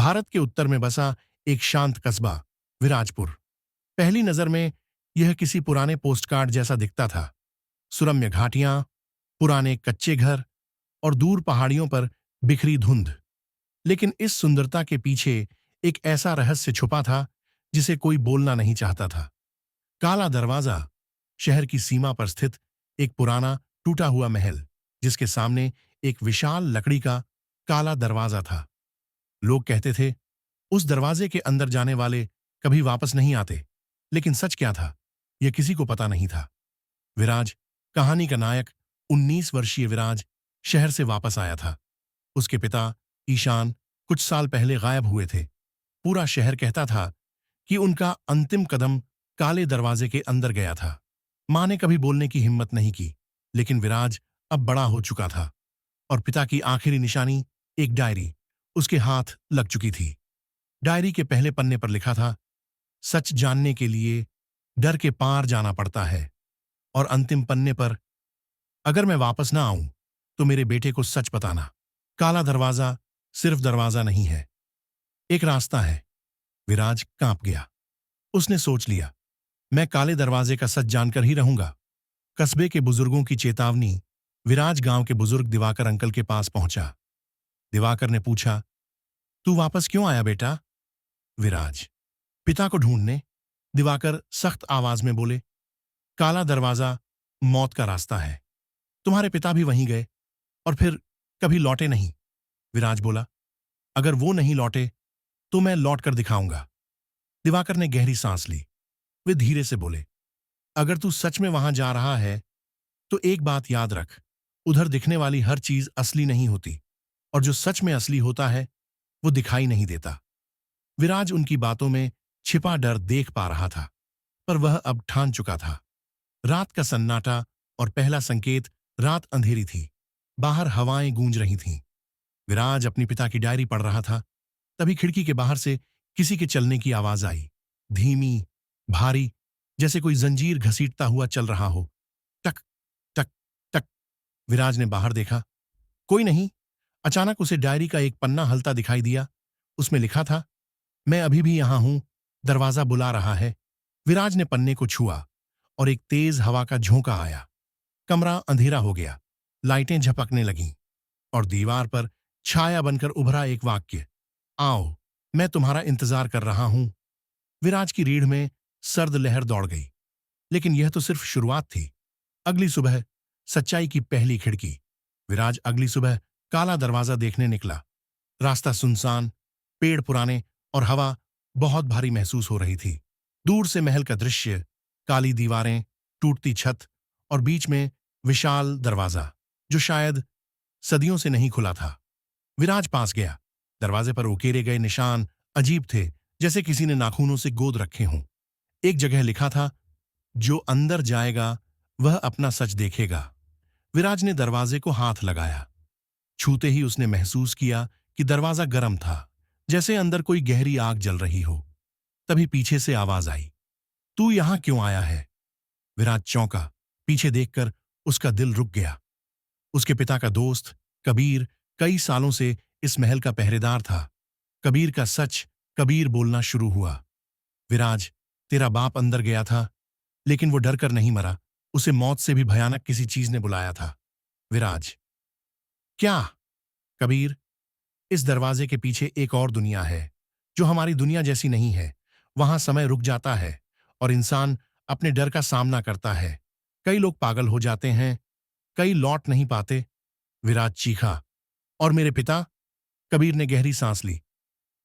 भारत के उत्तर में बसा एक शांत कस्बा, विराजपुर। पहली नजर में यह किसी पुराने पोस्टकार्ड जैसा दिखता था। सुरम्य घाटियां, पुराने कच्चे घर और दूर पहाड़ियों पर बिखरी धुंध। लेकिन इस सुंदरता के पीछे एक ऐसा रहस्य छुपा था जिसे कोई बोलना नहीं चाहता था। काला दरवाजा, शहर की सीमा पर स्थित एक पुराना टूटा हुआ महल, जिसके सामने एक विशाल लकड़ी का काला दरवाजा था। लोग कहते थे उस दरवाजे के अंदर जाने वाले कभी वापस नहीं आते, लेकिन सच क्या था यह किसी को पता नहीं था। विराज, कहानी का नायक, 19 वर्षीय विराज शहर से वापस आया था। उसके पिता ईशान कुछ साल पहले गायब हुए थे। पूरा शहर कहता था कि उनका अंतिम कदम काले दरवाजे के अंदर गया था। मां ने कभी बोलने की हिम्मत नहीं की, लेकिन विराज अब बड़ा हो चुका था और पिता की आखिरी निशानी, एक डायरी, उसके हाथ लग चुकी थी। डायरी के पहले पन्ने पर लिखा था, सच जानने के लिए डर के पार जाना पड़ता है। और अंतिम पन्ने पर, अगर मैं वापस ना आऊं तो मेरे बेटे को सच बताना। काला दरवाजा सिर्फ दरवाजा नहीं है, एक रास्ता है। विराज कांप गया। उसने सोच लिया, मैं काले दरवाजे का सच जानकर ही रहूंगा। कस्बे के बुजुर्गों की चेतावनी। विराज गांव के बुजुर्ग दिवाकर अंकल के पास पहुंचा। दिवाकर ने पूछा, तू वापस क्यों आया बेटा? विराज, पिता को ढूंढने। दिवाकर सख्त आवाज में बोले, काला दरवाजा मौत का रास्ता है। तुम्हारे पिता भी वहीं गए और फिर कभी लौटे नहीं। विराज बोला, अगर वो नहीं लौटे तो मैं लौट कर दिखाऊंगा। दिवाकर ने गहरी सांस ली। वे धीरे से बोले, अगर तू सच में वहां जा रहा है तो एक बात याद रख, उधर दिखने वाली हर चीज असली नहीं होती, और जो सच में असली होता है वो दिखाई नहीं देता। विराज उनकी बातों में छिपा डर देख पा रहा था, पर वह अब ठान चुका था। रात का सन्नाटा और पहला संकेत, रात अंधेरी थी। बाहर हवाएं गूंज रही थीं। विराज अपनी पिता की डायरी पढ़ रहा था। तभी खिड़की के बाहर से किसी के चलने की आवाज आई, धीमी, भारी, जैसे कोई जंजीर घसीटता हुआ चल रहा हो। टक टक टक। विराज ने बाहर देखा, कोई नहीं। अचानक उसे डायरी का एक पन्ना हलता दिखाई दिया। उसमें लिखा था, मैं अभी भी यहां हूं, दरवाजा बुला रहा है। विराज ने पन्ने को छुआ और एक तेज हवा का झोंका आया। कमरा अंधेरा हो गया। लाइटें झपकने लगीं और दीवार पर छाया बनकर उभरा एक वाक्य, आओ, मैं तुम्हारा इंतजार कर रहा हूं। विराज की रीढ़ में सर्द लहर दौड़ गई। लेकिन यह तो सिर्फ शुरुआत थी। अगली सुबह, सच्चाई की पहली खिड़की। विराज अगली सुबह काला दरवाजा देखने निकला। रास्ता सुनसान, पेड़ पुराने और हवा बहुत भारी महसूस हो रही थी। दूर से महल का दृश्य, काली दीवारें, टूटती छत और बीच में विशाल दरवाजा, जो शायद सदियों से नहीं खुला था। विराज पास गया। दरवाजे पर उकेरे गए निशान अजीब थे, जैसे किसी ने नाखूनों से गोद रखे हों। एक जगह लिखा था, जो अंदर जाएगा वह अपना सच देखेगा। विराज ने दरवाजे को हाथ लगाया। छूते ही उसने महसूस किया कि दरवाजा गर्म था, जैसे अंदर कोई गहरी आग जल रही हो। तभी पीछे से आवाज आई, तू यहां क्यों आया है? विराज चौंका। पीछे देखकर उसका दिल रुक गया। उसके पिता का दोस्त कबीर कई सालों से इस महल का पहरेदार था। कबीर का सच कबीर बोलना शुरू हुआ, विराज, तेरा बाप अंदर गया था, लेकिन वो डर कर नहीं मरा। उसे मौत से भी भयानक किसी चीज ने बुलाया था। विराज, क्या? कबीर, इस दरवाजे के पीछे एक और दुनिया है, जो हमारी दुनिया जैसी नहीं है। वहां समय रुक जाता है और इंसान अपने डर का सामना करता है। कई लोग पागल हो जाते हैं, कई लौट नहीं पाते। विराज चीखा, और मेरे पिता? कबीर ने गहरी सांस ली।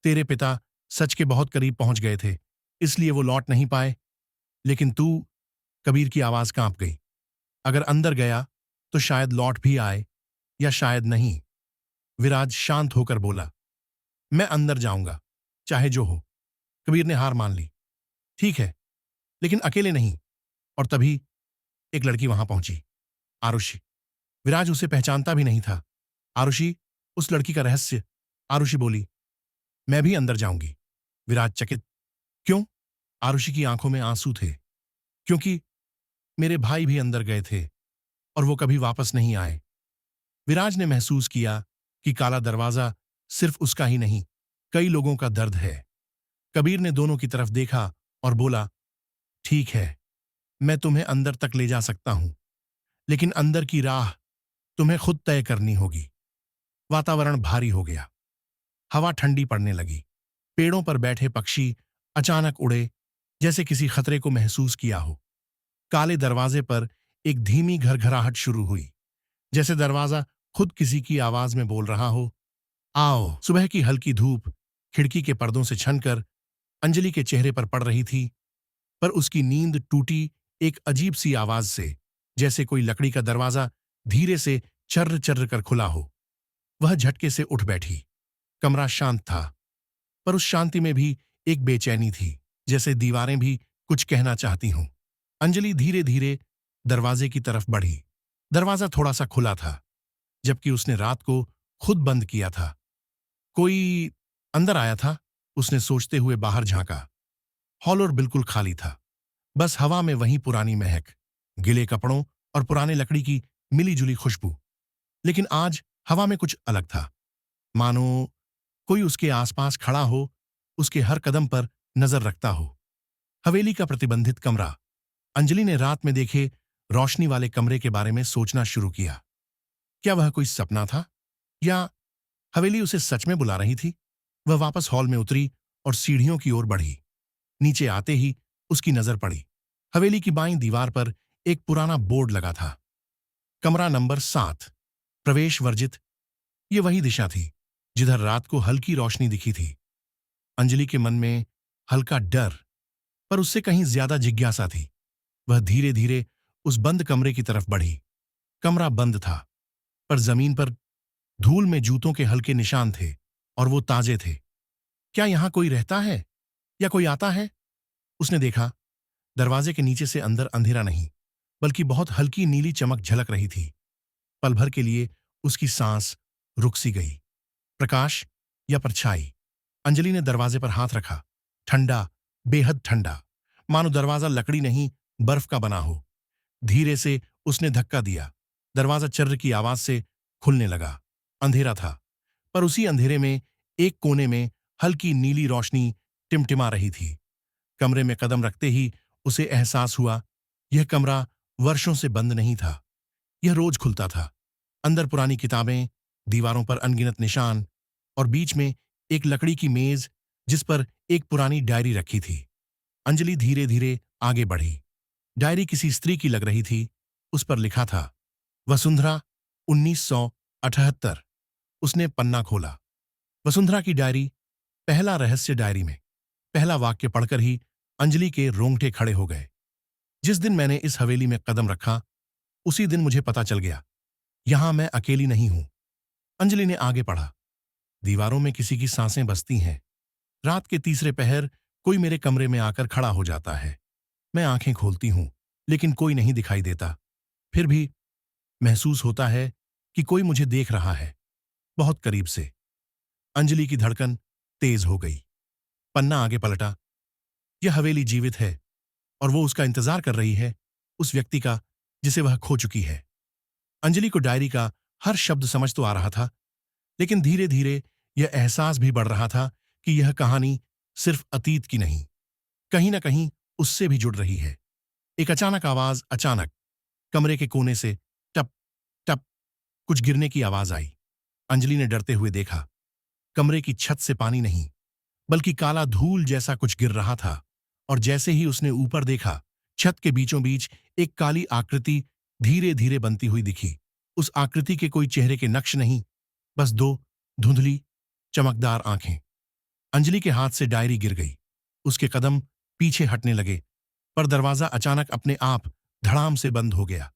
तेरे पिता सच के बहुत करीब पहुंच गए थे, इसलिए वो लौट नहीं पाए। लेकिन तू? कबीर की आवाज कांप गई। अगर अंदर गया तो शायद लौट भी आए, या शायद नहीं। विराज शांत होकर बोला, मैं अंदर जाऊंगा, चाहे जो हो। कबीर ने हार मान ली। ठीक है, लेकिन अकेले नहीं। और तभी एक लड़की वहां पहुंची, आरुषि। विराज उसे पहचानता भी नहीं था। आरुषि, उस लड़की का रहस्य। आरुषि बोली, मैं भी अंदर जाऊंगी। विराज चकित, क्यों? आरुषि की आंखों में आंसू थे। क्योंकि मेरे भाई भी अंदर गए थे और वो कभी वापस नहीं आए। विराज ने महसूस किया कि काला दरवाजा सिर्फ उसका ही नहीं, कई लोगों का दर्द है। कबीर ने दोनों की तरफ देखा और बोला, ठीक है, मैं तुम्हें अंदर तक ले जा सकता हूं, लेकिन अंदर की राह तुम्हें खुद तय करनी होगी। वातावरण भारी हो गया। हवा ठंडी पड़ने लगी। पेड़ों पर बैठे पक्षी अचानक उड़े, जैसे किसी खतरे को महसूस किया हो। काले दरवाजे पर एक धीमी घरघराहट शुरू हुई, जैसे दरवाजा खुद किसी की आवाज में बोल रहा हो, आओ। सुबह की हल्की धूप खिड़की के पर्दों से छनकर अंजलि के चेहरे पर पड़ रही थी, पर उसकी नींद टूटी एक अजीब सी आवाज से, जैसे कोई लकड़ी का दरवाजा धीरे से चर्र चर्र कर खुला हो। वह झटके से उठ बैठी। कमरा शांत था, पर उस शांति में भी एक बेचैनी थी, जैसे दीवारें भी कुछ कहना चाहती हों। अंजलि धीरे धीरे दरवाजे की तरफ बढ़ी। दरवाजा थोड़ा सा खुला था, जबकि उसने रात को खुद बंद किया था। कोई अंदर आया था, उसने सोचते हुए बाहर झांका। हॉल और बिल्कुल खाली था। बस हवा में वही पुरानी महक, गिले कपड़ों और पुराने लकड़ी की मिली-जुली खुशबू। लेकिन आज हवा में कुछ अलग था, मानो कोई उसके आसपास खड़ा हो, उसके हर कदम पर नजर रखता हो। हवेली का प्रतिबंधित कमरा। अंजलि ने रात में देखे रोशनी वाले कमरे के बारे में सोचना शुरू किया। क्या वह कोई सपना था, या हवेली उसे सच में बुला रही थी? वह वापस हॉल में उतरी और सीढ़ियों की ओर बढ़ी। नीचे आते ही उसकी नजर पड़ी। हवेली की बाईं दीवार पर एक पुराना बोर्ड लगा था, कमरा नंबर 7, प्रवेश वर्जित। ये वही दिशा थी जिधर रात को हल्की रोशनी दिखी थी। अंजलि के मन में हल्का डर, पर उससे कहीं ज्यादा जिज्ञासा थी। वह धीरे धीरे उस बंद कमरे की तरफ बढ़ी। कमरा बंद था, पर जमीन पर धूल में जूतों के हल्के निशान थे, और वो ताजे थे। क्या यहां कोई रहता है, या कोई आता है? उसने देखा, दरवाजे के नीचे से अंदर अंधेरा नहीं, बल्कि बहुत हल्की नीली चमक झलक रही थी। पल भर के लिए उसकी सांस रुक सी गई। प्रकाश या परछाई? अंजलि ने दरवाजे पर हाथ रखा। ठंडा, बेहद ठंडा, मानो दरवाजा लकड़ी नहीं, बर्फ का बना हो। धीरे से उसने धक्का दिया। दरवाजा चर्र की आवाज से खुलने लगा। अंधेरा था, पर उसी अंधेरे में एक कोने में हल्की नीली रोशनी टिमटिमा रही थी। कमरे में कदम रखते ही उसे एहसास हुआ, यह कमरा वर्षों से बंद नहीं था। यह रोज खुलता था। अंदर पुरानी किताबें, दीवारों पर अनगिनत निशान, और बीच में एक लकड़ी की मेज जिस पर एक पुरानी डायरी रखी थी। अंजलि धीरे धीरे आगे बढ़ी। डायरी किसी स्त्री की लग रही थी। उस पर लिखा था, वसुंधरा, 1978। उसने पन्ना खोला। वसुंधरा की डायरी, पहला रहस्य डायरी में। पहला वाक्य पढ़कर ही अंजलि के रोंगटे खड़े हो गए। जिस दिन मैंने इस हवेली में कदम रखा, उसी दिन मुझे पता चल गया, यहां मैं अकेली नहीं हूं। अंजलि ने आगे पढ़ा। दीवारों में किसी की सांसें बसती हैं। रात के तीसरे पहर कोई मेरे कमरे में आकर खड़ा हो जाता है। मैं आंखें खोलती हूं, लेकिन कोई नहीं दिखाई देता। फिर भी महसूस होता है कि कोई मुझे देख रहा है, बहुत करीब से। अंजलि की धड़कन तेज हो गई। पन्ना आगे पलटा। यह हवेली जीवित है, और वो उसका इंतजार कर रही है, उस व्यक्ति का जिसे वह खो चुकी है। अंजलि को डायरी का हर शब्द समझ तो आ रहा था, लेकिन धीरे धीरे यह एहसास भी बढ़ रहा था कि यह कहानी सिर्फ अतीत की नहीं, कहीं ना कहीं उससे भी जुड़ रही है। एक अचानक कमरे के कोने से टप टप कुछ गिरने की आवाज आई। अंजलि ने डरते हुए देखा। कमरे की छत से पानी नहीं, बल्कि काला धूल जैसा कुछ गिर रहा था, और जैसे ही उसने ऊपर देखा, छत के बीचों बीच एक काली आकृति धीरे धीरे बनती हुई दिखी। उस आकृति के कोई चेहरे के नक्श नहीं, बस दो धुंधली चमकदार आंखें। अंजलि के हाथ से डायरी गिर गई। उसके कदम पीछे हटने लगे, पर दरवाजा अचानक अपने आप धड़ाम से बंद हो गया।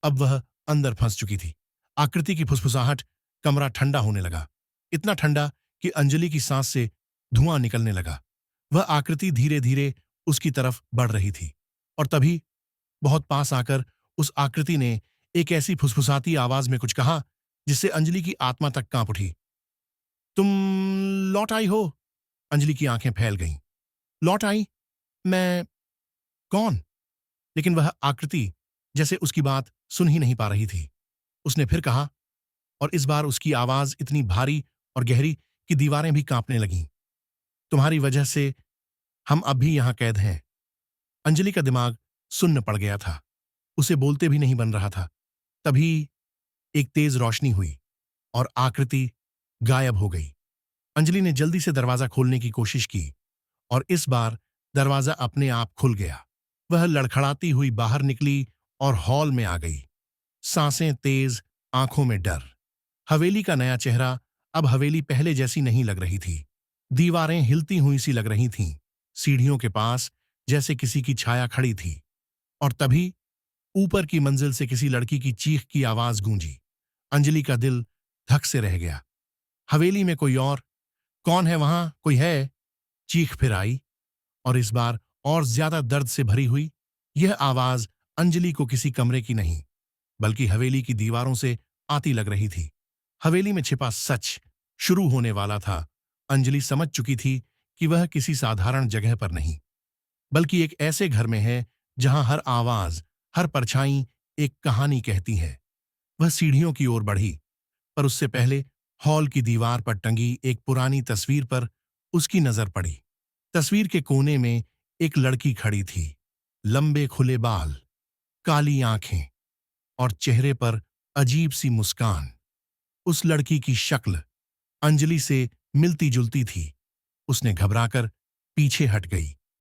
अब वह अंदर फंस चुकी थी। आकृति की फुसफुसाहट, कमरा ठंडा होने लगा, इतना ठंडा कि अंजलि की सांस से धुआं निकलने लगा। वह आकृति धीरे धीरे उसकी तरफ बढ़ रही थी, और तभी बहुत पास आकर उस आकृति ने एक ऐसी फुसफुसाती आवाज में कुछ कहा, जिससे अंजलि की आत्मा तक कांप उठी। तुम लौट आई हो? अंजलि की आंखें फैल गईं। लौट आई? मैं? कौन? लेकिन वह आकृति जैसे उसकी बात सुन ही नहीं पा रही थी। उसने फिर कहा, और इस बार उसकी आवाज इतनी भारी और गहरी कि दीवारें भी कांपने लगीं। तुम्हारी वजह से हम अब भी यहां कैद हैं। अंजलि का दिमाग सुन्न पड़ गया था। उसे बोलते भी नहीं बन रहा था। तभी एक तेज रोशनी हुई और आकृति गायब हो गई। अंजलि ने जल्दी से दरवाजा खोलने की कोशिश की और इस बार दरवाजा अपने आप खुल गया। वह लड़खड़ाती हुई बाहर निकली और हॉल में आ गई। सांसें तेज, आंखों में डर। हवेली का नया चेहरा अब हवेली पहले जैसी नहीं लग रही थी। दीवारें हिलती हुई सी लग रही थीं। सीढ़ियों के पास जैसे किसी की छाया खड़ी थी। और तभी ऊपर की मंजिल से किसी लड़की की चीख की आवाज गूंजी। अंजलि का दिल धक से रह गया। हवेली में कोई और? कौन है वहां? कोई है? चीख फिर आई और इस बार और ज्यादा दर्द से भरी हुई। यह आवाज अंजलि को किसी कमरे की नहीं बल्कि हवेली की दीवारों से आती लग रही थी। हवेली में छिपा सच शुरू होने वाला था। अंजलि समझ चुकी थी कि वह किसी साधारण जगह पर नहीं बल्कि एक ऐसे घर में है जहां हर आवाज, हर परछाई एक कहानी कहती है। वह सीढ़ियों की ओर बढ़ी, पर उससे पहले हॉल की दीवार पर टंगी एक पुरानी तस्वीर पर उसकी नजर पड़ी। तस्वीर के कोने में एक लड़की खड़ी थी। लंबे खुले बाल, काली आंखें और चेहरे पर अजीब सी मुस्कान। उस लड़की की शक्ल अंजलि से मिलती जुलती थी। उसने घबराकर पीछे हट गई।